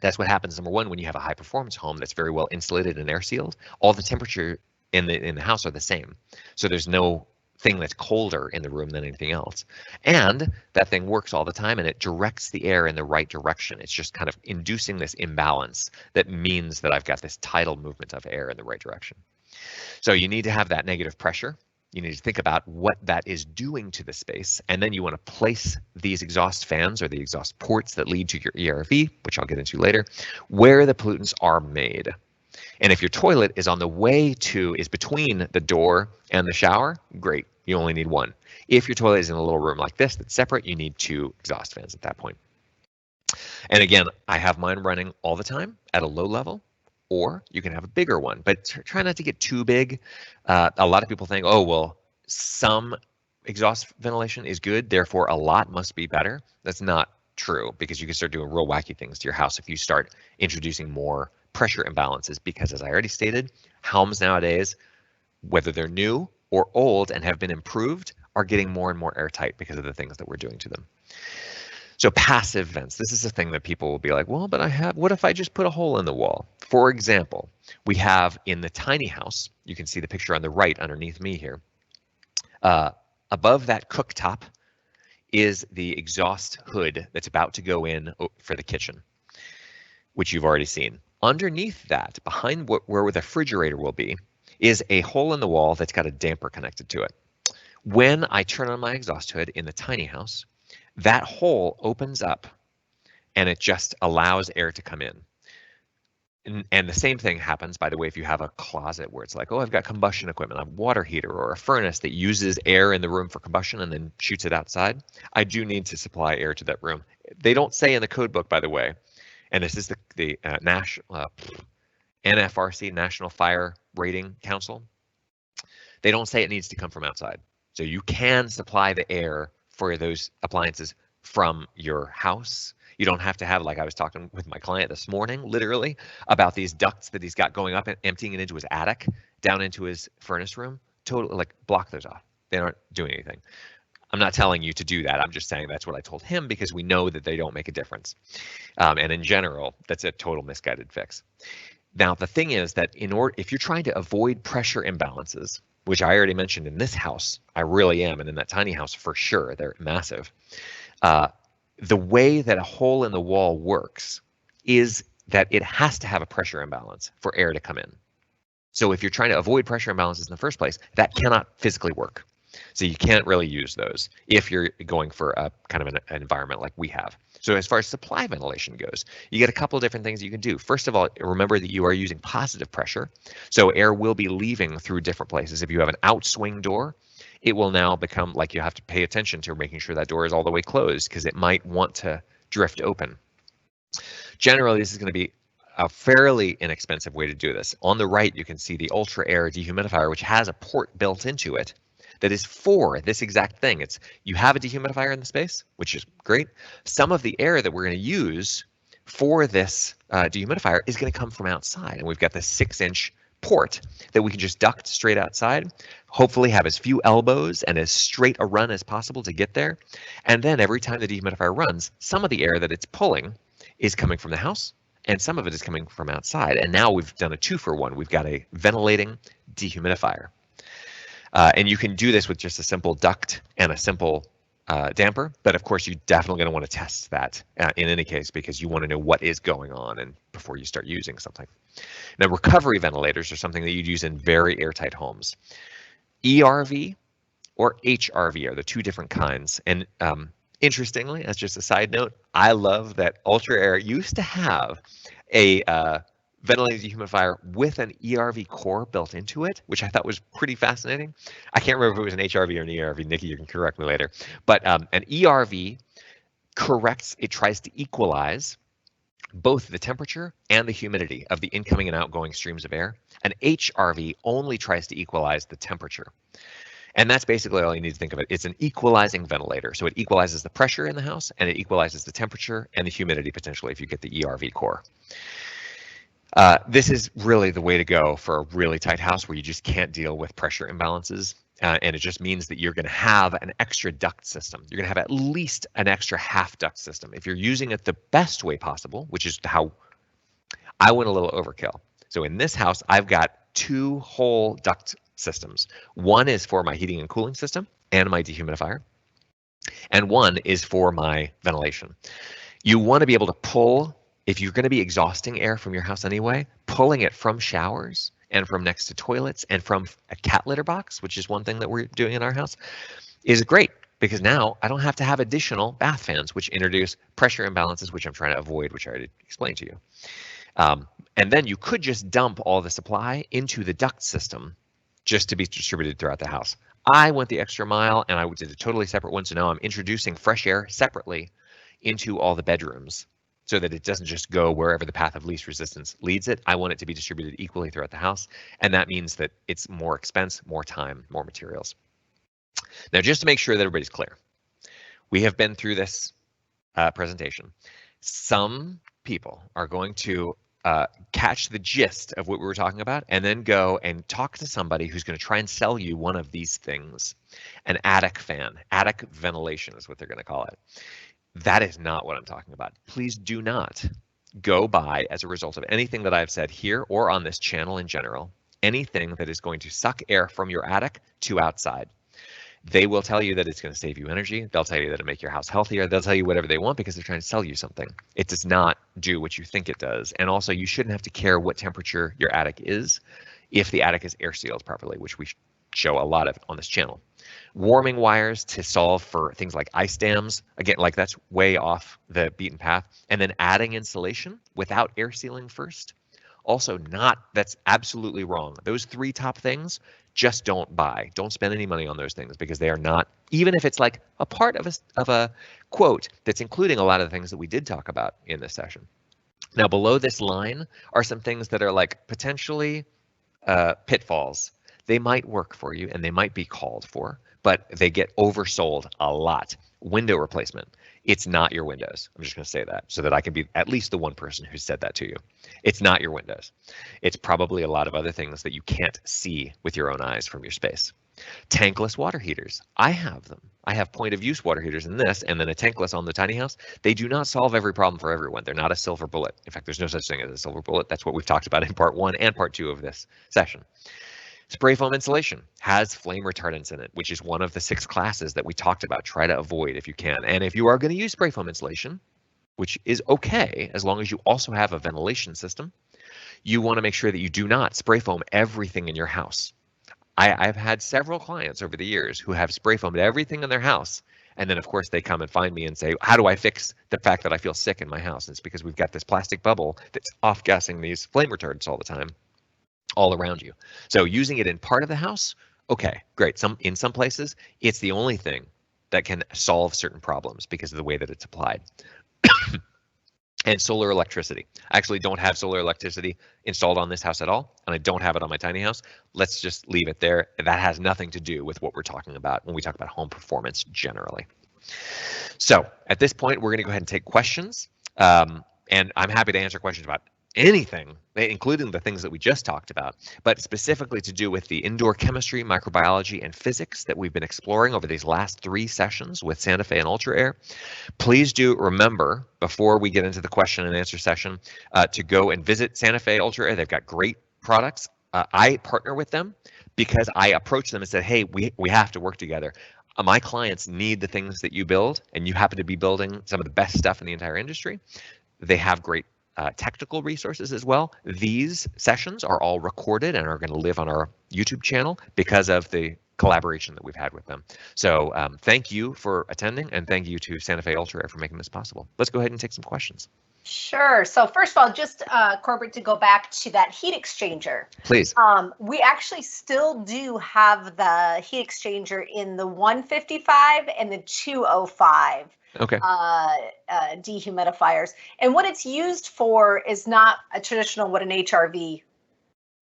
[SPEAKER 2] That's what happens, number 1, when you have a high performance home that's very well insulated and air sealed. All the temperature in the house are the same. So there's no thing that's colder in the room than anything else. And that thing works all the time, and it directs the air in the right direction. It's just kind of inducing this imbalance that means that I've got this tidal movement of air in the right direction. So you need to have that negative pressure. You need to think about what that is doing to the space, and then you want to place these exhaust fans or the exhaust ports that lead to your ERV, which I'll get into later, where the pollutants are made. And if your toilet is between the door and the shower, great, you only need one. If your toilet is in a little room like this that's separate, you need 2 exhaust fans at that point. And again, I have mine running all the time at a low level or you can have a bigger one, but try not to get too big. A lot of people think, oh, well, some exhaust ventilation is good, therefore a lot must be better. That's not true, because you can start doing real wacky things to your house if you start introducing more pressure imbalances, because as I already stated, homes nowadays, whether they're new or old and have been improved, are getting more and more airtight because of the things that we're doing to them. So passive vents, this is a thing that people will be like, well, but what if I just put a hole in the wall? For example, we have in the tiny house, you can see the picture on the right underneath me here, above that cooktop is the exhaust hood that's about to go in for the kitchen, which you've already seen. Underneath that, behind where the refrigerator will be, is a hole in the wall that's got a damper connected to it. When I turn on my exhaust hood in the tiny house, that hole opens up and it just allows air to come in. And the same thing happens, by the way, if you have a closet where it's like, oh, I've got combustion equipment, a water heater or a furnace that uses air in the room for combustion and then shoots it outside. I do need to supply air to that room. They don't say in the code book, by the way, and this is the NFRC, National Fire Rating Council. They don't say it needs to come from outside. So you can supply the air for those appliances from your house. You don't have to have, like I was talking with my client this morning, literally, about these ducts that he's got going up and emptying it into his attic, down into his furnace room. Totally, like, block those off. They aren't doing anything. I'm not telling you to do that. I'm just saying that's what I told him, because we know that they don't make a difference. And in general, that's a total misguided fix. Now, the thing is that if you're trying to avoid pressure imbalances, which I already mentioned in this house, I really am, and in that tiny house for sure, they're massive. The way that a hole in the wall works is that it has to have a pressure imbalance for air to come in. So if you're trying to avoid pressure imbalances in the first place, that cannot physically work. So you can't really use those if you're going for a kind of an environment like we have. So as far as supply ventilation goes, you get a couple of different things you can do. First of all, remember that you are using positive pressure. So air will be leaving through different places. If you have an outswing door, it will now become like you have to pay attention to making sure that door is all the way closed, because it might want to drift open. Generally, this is going to be a fairly inexpensive way to do this. On the right, you can see the Ultra Air dehumidifier, which has a port built into it that is for this exact thing. You have a dehumidifier in the space, which is great. Some of the air that we're going to use for this dehumidifier is going to come from outside, and we've got this 6-inch port that we can just duct straight outside, hopefully have as few elbows and as straight a run as possible to get there. And then every time the dehumidifier runs, some of the air that it's pulling is coming from the house and some of it is coming from outside. And now we've done a 2-for-1. We've got a ventilating dehumidifier. And you can do this with just a simple duct and a simple damper, but of course you're definitely going to want to test that in any case, because you want to know what is going on and before you start using something. Now, recovery ventilators are something that you'd use in very airtight homes. ERV or HRV are the two different kinds. And interestingly, as just a side note, I love that Ultra Air used to have a ventilating dehumidifier with an ERV core built into it, which I thought was pretty fascinating. I can't remember if it was an HRV or an ERV. Nikki, you can correct me later. But an ERV tries to equalize both the temperature and the humidity of the incoming and outgoing streams of air. An HRV only tries to equalize the temperature. And that's basically all you need to think of it. It's an equalizing ventilator. So it equalizes the pressure in the house and it equalizes the temperature and the humidity potentially if you get the ERV core. This is really the way to go for a really tight house where you just can't deal with pressure imbalances. And it just means that you're going to have an extra duct system. You're going to have at least an extra half duct system. If you're using it the best way possible, which is how I went a little overkill. So in this house, I've got 2 whole duct systems. One is for my heating and cooling system and my dehumidifier, and one is for my ventilation. You want to be able to pull, if you're going to be exhausting air from your house anyway, pulling it from showers and from next to toilets and from a cat litter box, which is one thing that we're doing in our house, is great, because now I don't have to have additional bath fans, which introduce pressure imbalances, which I'm trying to avoid, which I already explained to you. And then you could just dump all the supply into the duct system just to be distributed throughout the house. I went the extra mile and I did a totally separate one, so now I'm introducing fresh air separately into all the bedrooms. so that it doesn't just go wherever the path of least resistance leads it. I want it to be distributed equally throughout the house, and that means that it's more expense, more time, more materials. Now, just to make sure that everybody's clear, we have been through this presentation. Some people are going to catch the gist of what we were talking about and then go and talk to somebody who's going to try and sell you one of these things. An attic fan, attic ventilation is what they're going to call it. That is not what I'm talking about. Please do not go buy, as a result of anything that I've said here or on this channel in general, anything that is going to suck air from your attic to outside. They will tell you that it's going to save you energy. They'll tell you that it'll make your house healthier. They'll tell you whatever they want because they're trying to sell you something. It does not do what you think it does. And also, you shouldn't have to care what temperature your attic is if the attic is air sealed properly, which we show a lot of on this channel. Warming wires to solve for things like ice dams. Again, like that's way off the beaten path. And then adding insulation without air sealing first. Also that's absolutely wrong. Those three top things, just don't buy. Don't spend any money on those things because they are not, even if it's like a part of a quote that's including a lot of the things that we did talk about in this session. Now, below this line are some things that are like potentially pitfalls. They might work for you and they might be called for, but they get oversold a lot. Window replacement. It's not your windows. I'm just going to say that so that I can be at least the one person who said that to you. It's not your windows. It's probably a lot of other things that you can't see with your own eyes from your space. Tankless water heaters. I have them. I have point of use water heaters in this and then a tankless on the tiny house. They do not solve every problem for everyone. They're not a silver bullet. In fact, there's no such thing as a silver bullet. That's what we've talked about in part 1 and part 2 of this session. Spray foam insulation has flame retardants in it, which is one of the 6 classes that we talked about. Try to avoid if you can. And if you are going to use spray foam insulation, which is okay as long as you also have a ventilation system, you want to make sure that you do not spray foam everything in your house. I've had several clients over the years who have spray foamed everything in their house. And then, of course, they come and find me and say, how do I fix the fact that I feel sick in my house? And it's because we've got this plastic bubble that's off-gassing these flame retardants all the time, all around you. So using it in part of the house, okay, great. In some places, it's the only thing that can solve certain problems because of the way that it's applied. And solar electricity. I actually don't have solar electricity installed on this house at all, and I don't have it on my tiny house. Let's just leave it there. That has nothing to do with what we're talking about when we talk about home performance generally. So at this point, we're going to go ahead and take questions, and I'm happy to answer questions about anything, including the things that we just talked about, but specifically to do with the indoor chemistry, microbiology, and physics that we've been exploring over these last 3 sessions with Santa Fe and Ultra Air. Please do remember, before we get into the question and answer session, to go and visit Santa Fe Ultra Air. They've got great products. I partner with them because I approached them and said, hey, we have to work together. My clients need the things that you build, and you happen to be building some of the best stuff in the entire industry. They have great technical resources as well. These sessions are all recorded and are going to live on our YouTube channel because of the collaboration that we've had with them. So thank you for attending, and thank you to Santa Fe Ultra Air for making this possible. Let's go ahead and take some questions.
[SPEAKER 1] Sure. So first of all, just Corbett, to go back to that heat exchanger.
[SPEAKER 2] Please.
[SPEAKER 1] We actually still do have the heat exchanger in the 155 and the 205.
[SPEAKER 2] Okay.
[SPEAKER 1] Dehumidifiers. And what it's used for is not a traditional what an HRV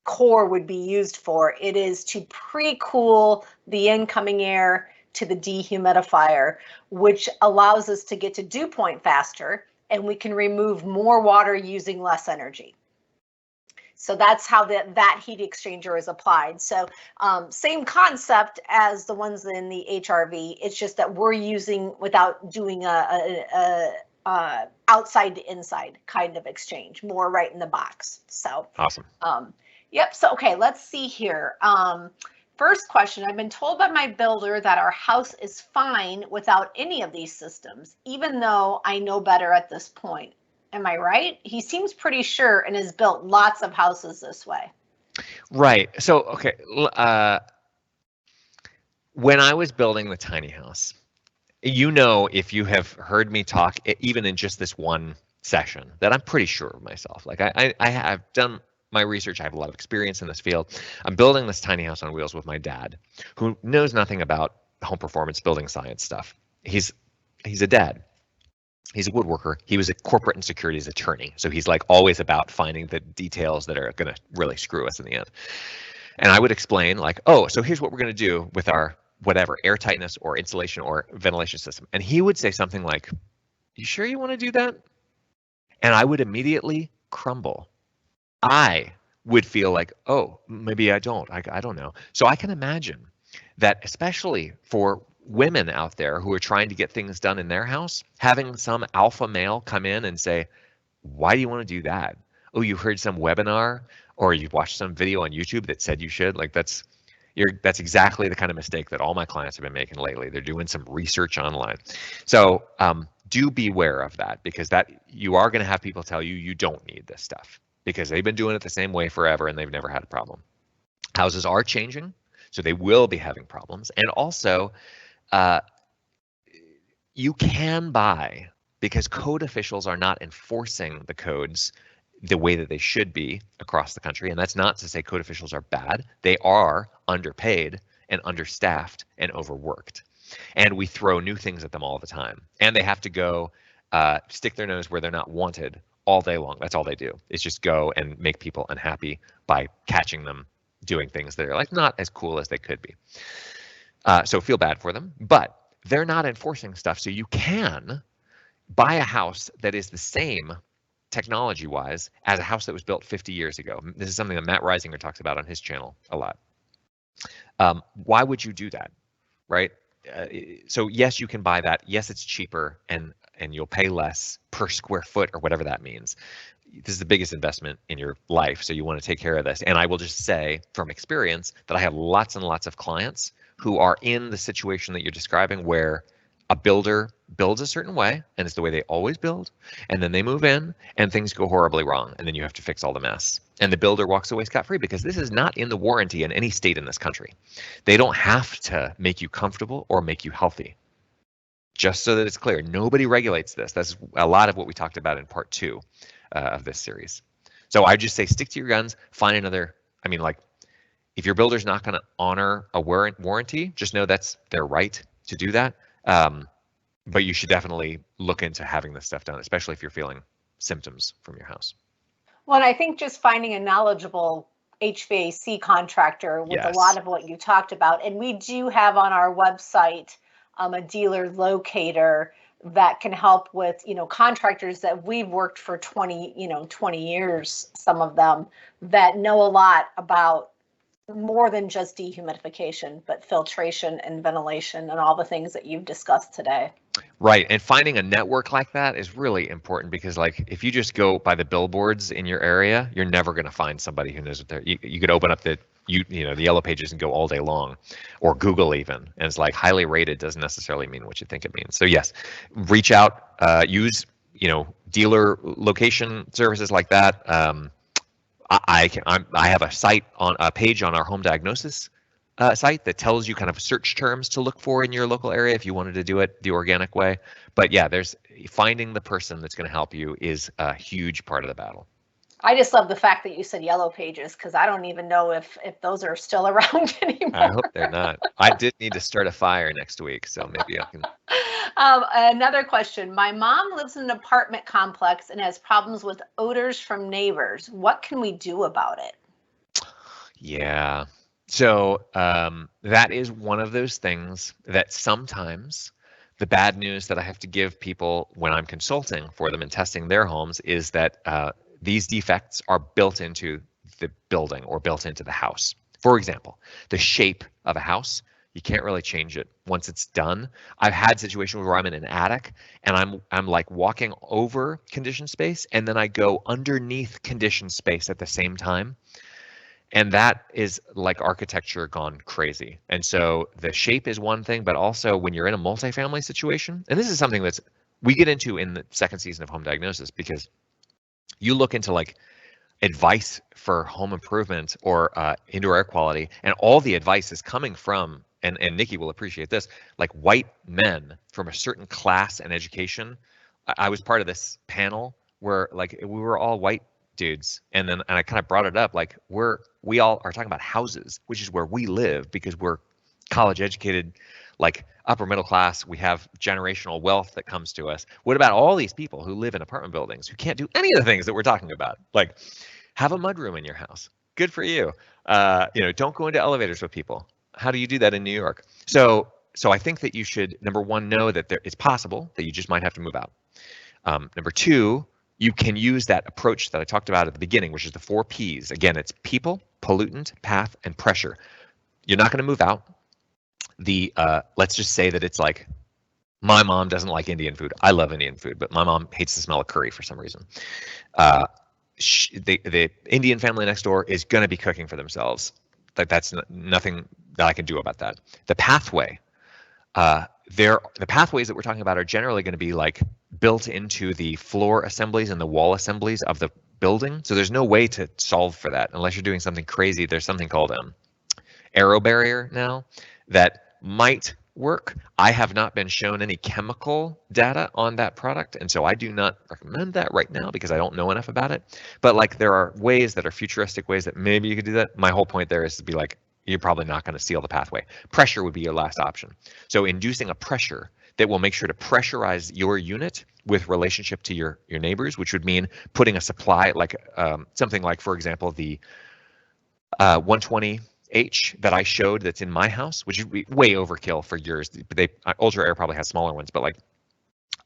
[SPEAKER 1] core would be used for. It is to pre-cool the incoming air to the dehumidifier, which allows us to get to dew point faster, and we can remove more water using less energy. So that's how that heat exchanger is applied. So same concept as the ones in the HRV. It's just that we're using without doing a outside to inside kind of exchange, more right in the box. So
[SPEAKER 2] awesome.
[SPEAKER 1] Yep. So okay, let's see here. First question: I've been told by my builder that our house is fine without any of these systems, even though I know better at this point. Am I right? He seems pretty sure and has built lots of houses this way.
[SPEAKER 2] Right. So, okay. When I was building the tiny house, if you have heard me talk, even in just this one session, that I'm pretty sure of myself. Like I have done my research. I have a lot of experience in this field. I'm building this tiny house on wheels with my dad, who knows nothing about home performance building science stuff. He's a dad. He's a woodworker. He was a corporate and securities attorney. So he's like always about finding the details that are going to really screw us in the end. And I would explain like, oh, so here's what we're going to do with our whatever air tightness or insulation or ventilation system. And he would say something like, you sure you want to do that? And I would immediately crumble. I would feel like, oh, maybe I don't. I don't know. So I can imagine that, especially for women out there who are trying to get things done in their house, having some alpha male come in and say, why do you want to do that? Oh, you heard some webinar or you watched some video on YouTube that said you should. Like that's exactly the kind of mistake that all my clients have been making lately. They're doing some research online. So do beware of that, because that you are going to have people tell you you don't need this stuff because they've been doing it the same way forever and they've never had a problem. Houses are changing, so they will be having problems. And also, you can buy, because code officials are not enforcing the codes the way that they should be across the country. And that's not to say code officials are bad. They are underpaid and understaffed and overworked. And we throw new things at them all the time. And they have to go stick their nose where they're not wanted all day long. That's all they do, is just go and make people unhappy by catching them doing things that are like not as cool as they could be. So feel bad for them, but they're not enforcing stuff. So you can buy a house that is the same technology-wise as a house that was built 50 years ago. This is something that Matt Reisinger talks about on his channel a lot. Why would you do that, right? So yes, you can buy that. Yes, it's cheaper and you'll pay less per square foot or whatever that means. This is the biggest investment in your life, so you want to take care of this. And I will just say from experience that I have lots and lots of clients who are in the situation that you're describing, where a builder builds a certain way and it's the way they always build, and then they move in and things go horribly wrong, and then you have to fix all the mess. And the builder walks away scot-free because this is not in the warranty in any state in this country. They don't have to make you comfortable or make you healthy. Just so that it's clear, nobody regulates this. That's a lot of what we talked about in part 2 of this series. So I just say stick to your guns, find another. I mean, like, if your builder's not going to honor a warranty, just know that's their right to do that. But you should definitely look into having this stuff done, especially if you're feeling symptoms from your house.
[SPEAKER 1] Well, and I think just finding a knowledgeable HVAC contractor with
[SPEAKER 2] Yes.
[SPEAKER 1] a lot of what you talked about. And we do have on our website a dealer locator that can help with, contractors that we've worked for 20 years, some of them that know a lot about more than just dehumidification, but filtration and ventilation and all the things that you've discussed today.
[SPEAKER 2] Right. And finding a network like that is really important, because like if you just go by the billboards in your area, you're never going to find somebody who knows what they're. You could open up the the Yellow Pages and go all day long, or Google even, and it's like highly rated doesn't necessarily mean what you think it means. So yes, reach out, use dealer location services like that. I have a page on our home diagnosis site that tells you kind of search terms to look for in your local area if you wanted to do it the organic way. But yeah, there's finding the person that's going to help you is a huge part of the battle.
[SPEAKER 1] I just love the fact that you said Yellow Pages, because I don't even know if those are still around anymore.
[SPEAKER 2] I hope they're not. I did need to start a fire next week, so maybe I can.
[SPEAKER 1] Another question. My mom lives in an apartment complex and has problems with odors from neighbors. What can we do about it?
[SPEAKER 2] Yeah. So that is one of those things that sometimes the bad news that I have to give people when I'm consulting for them and testing their homes is that these defects are built into the building or built into the house. For example, the shape of a house, you can't really change it once it's done. I've had situations where I'm in an attic and I'm like walking over conditioned space, and then I go underneath conditioned space at the same time. And that is like architecture gone crazy. And so the shape is one thing, but also when you're in a multifamily situation, and this is something that's we get into in the second season of Home Diagnosis, because you look into like advice for home improvement or indoor air quality, and all the advice is coming from, and Nikki will appreciate this, like white men from a certain class and education. I was part of this panel where like we were all white dudes, and I kind of brought it up, like we all are talking about houses, which is where we live, because we're college educated, like upper middle class. We have generational wealth that comes to us. What about all these people who live in apartment buildings who can't do any of the things that we're talking about? Like, have a mudroom in your house. Good for you. Don't go into elevators with people. How do you do that in New York? So I think that you should, number one, know that it's possible that you just might have to move out. Number two, you can use that approach that I talked about at the beginning, which is the 4 Ps. Again, it's people, pollutant, path, and pressure. You're not going to move out. Let's just say that it's like, my mom doesn't like Indian food. I love Indian food, but my mom hates the smell of curry for some reason. The Indian family next door is going to be cooking for themselves. That's nothing that I can do about that. The pathway, the pathways that we're talking about are generally going to be like built into the floor assemblies and the wall assemblies of the building. So there's no way to solve for that unless you're doing something crazy. There's something called aero barrier now that might work. I have not been shown any chemical data on that product, and so I do not recommend that right now because I don't know enough about it. But like, there are ways that are futuristic ways that maybe you could do that. My whole point there is to be like, you're probably not going to seal the pathway. Pressure would be your last option. So inducing a pressure that will make sure to pressurize your unit with relationship to your neighbors, which would mean putting a supply like something like, for example, the 120H that I showed that's in my house, which would be way overkill for yours. Ultra Air probably has smaller ones, but like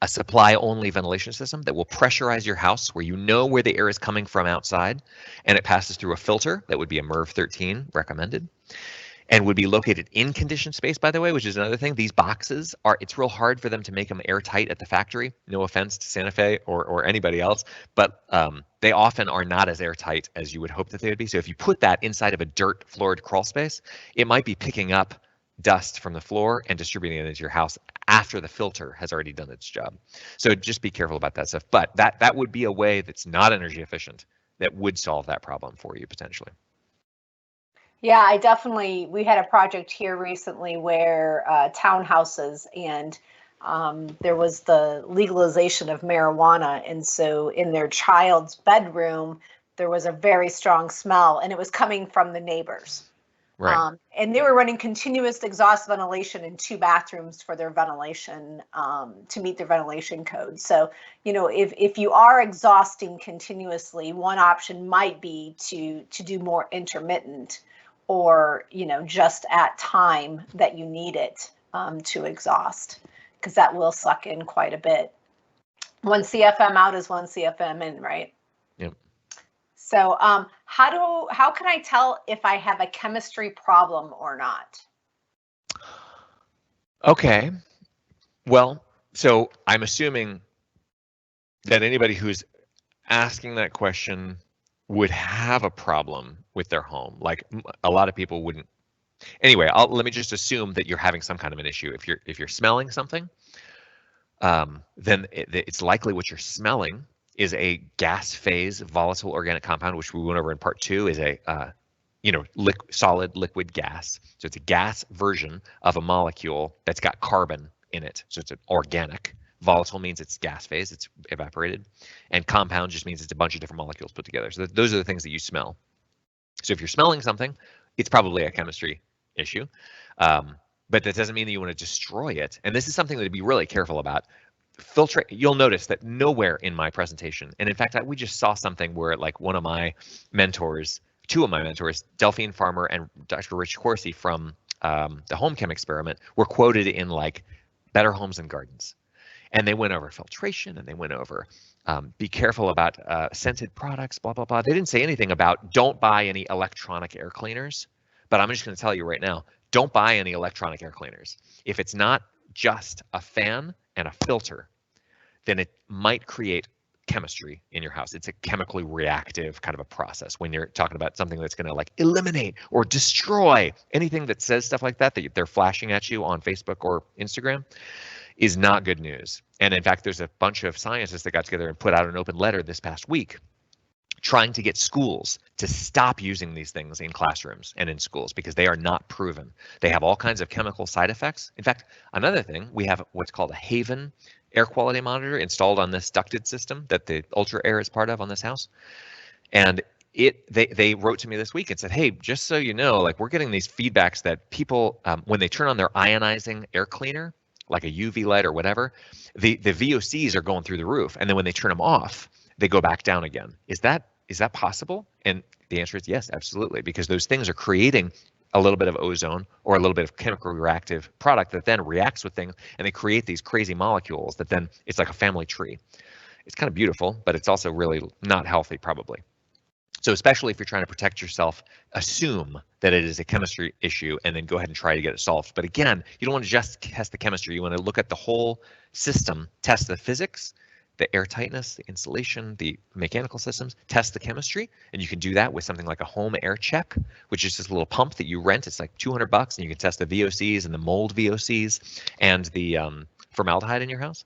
[SPEAKER 2] a supply only ventilation system that will pressurize your house where you know where the air is coming from outside, and it passes through a filter that would be a MERV 13 recommended, and would be located in conditioned space, by the way, which is another thing. These boxes it's real hard for them to make them airtight at the factory. No offense to Santa Fe or anybody else, but they often are not as airtight as you would hope that they would be. So if you put that inside of a dirt floored crawl space, it might be picking up dust from the floor and distributing it into your house after the filter has already done its job. So just be careful about that stuff. But that would be a way that's not energy efficient that would solve that problem for you potentially.
[SPEAKER 1] Yeah, we had a project here recently where townhouses, and there was the legalization of marijuana. And so in their child's bedroom, there was a very strong smell, and it was coming from the neighbors.
[SPEAKER 2] Right.
[SPEAKER 1] And they were running continuous exhaust ventilation in 2 bathrooms for their ventilation, to meet their ventilation code. So, if you are exhausting continuously, one option might be to do more intermittent, or, just at time that you need it to exhaust, because that will suck in quite a bit. 1 CFM out is 1 CFM in, right?
[SPEAKER 2] Yep.
[SPEAKER 1] So how can I tell if I have a chemistry problem or not?
[SPEAKER 2] Okay. Well, so I'm assuming that anybody who's asking that question would have a problem with their home. Like, a lot of people wouldn't. Anyway, let me just assume that you're having some kind of an issue. If you're smelling something, then it's likely what you're smelling is a gas phase volatile organic compound, which we went over in part 2, is a solid liquid gas. So it's a gas version of a molecule that's got carbon in it. So it's an organic. Volatile means it's gas phase, it's evaporated, and compound just means it's a bunch of different molecules put together. So those are the things that you smell. So if you're smelling something, it's probably a chemistry issue, but that doesn't mean that you want to destroy it. And this is something to be really careful about. You'll notice that nowhere in my presentation, and in fact, we just saw something where like two of my mentors, Delphine Farmer and Dr. Rich Corsi from the Home Chem experiment, were quoted in like Better Homes and Gardens. And they went over filtration, and they went over be careful about scented products, blah, blah, blah. They didn't say anything about don't buy any electronic air cleaners, but I'm just going to tell you right now, don't buy any electronic air cleaners. If it's not just a fan and a filter, then it might create chemistry in your house. It's a chemically reactive kind of a process when you're talking about something that's going to like eliminate or destroy anything that says stuff like that they're flashing at you on Facebook or Instagram is not good news. And in fact, there's a bunch of scientists that got together and put out an open letter this past week trying to get schools to stop using these things in classrooms and in schools because they are not proven. They have all kinds of chemical side effects. In fact, another thing, we have what's called a Haven air quality monitor installed on this ducted system that the Ultra Air is part of on this house. And they wrote to me this week and said, hey, just so you know, like we're getting these feedbacks that people, when they turn on their ionizing air cleaner, like a UV light or whatever, the VOCs are going through the roof. And then when they turn them off, they go back down again. Is that possible? And the answer is yes, absolutely, because those things are creating a little bit of ozone or a little bit of chemical reactive product that then reacts with things, and they create these crazy molecules that then it's like a family tree. It's kind of beautiful, but it's also really not healthy probably. So especially if you're trying to protect yourself, assume that it is a chemistry issue and then go ahead and try to get it solved. But again, you don't want to just test the chemistry. You want to look at the whole system, test the physics, the air tightness, the insulation, the mechanical systems, test the chemistry. And you can do that with something like a home air check, which is just a little pump that you rent. It's like $200 and you can test the VOCs and the mold VOCs and the formaldehyde in your house,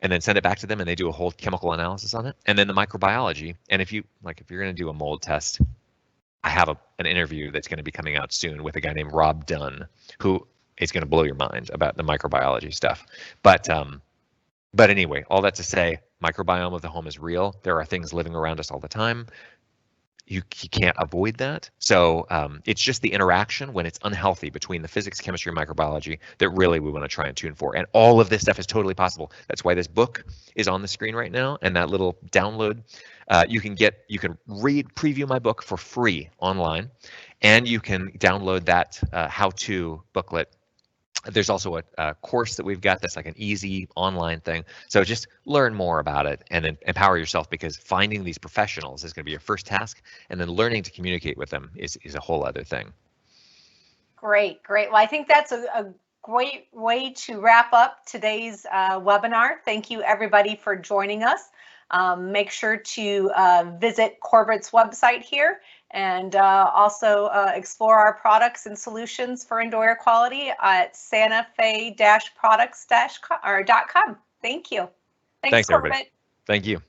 [SPEAKER 2] and then send it back to them and they do a whole chemical analysis on it. And then the microbiology. And if you're going to do a mold test, I have an interview that's going to be coming out soon with a guy named Rob Dunn, who is going to blow your mind about the microbiology stuff. But anyway, all that to say, microbiome of the home is real. There are things living around us all the time. You can't avoid that. So it's just the interaction when it's unhealthy between the physics, chemistry, and microbiology that really we want to try and tune for. And all of this stuff is totally possible. That's why this book is on the screen right now, and that little download you can preview my book for free online, and you can download that how-to booklet. There's also a course that we've got that's like an easy online thing. So just learn more about it and then empower yourself, because finding these professionals is going to be your first task, and then learning to communicate with them is a whole other thing.
[SPEAKER 1] Great. Well, I think that's a great way to wrap up today's webinar. Thank you everybody for joining us. Make sure to visit Corbett's website here, and also explore our products and solutions for indoor air quality at santafe-products.com. Thank you.
[SPEAKER 2] Thanks
[SPEAKER 1] Corbett.
[SPEAKER 2] everybody. Thank you.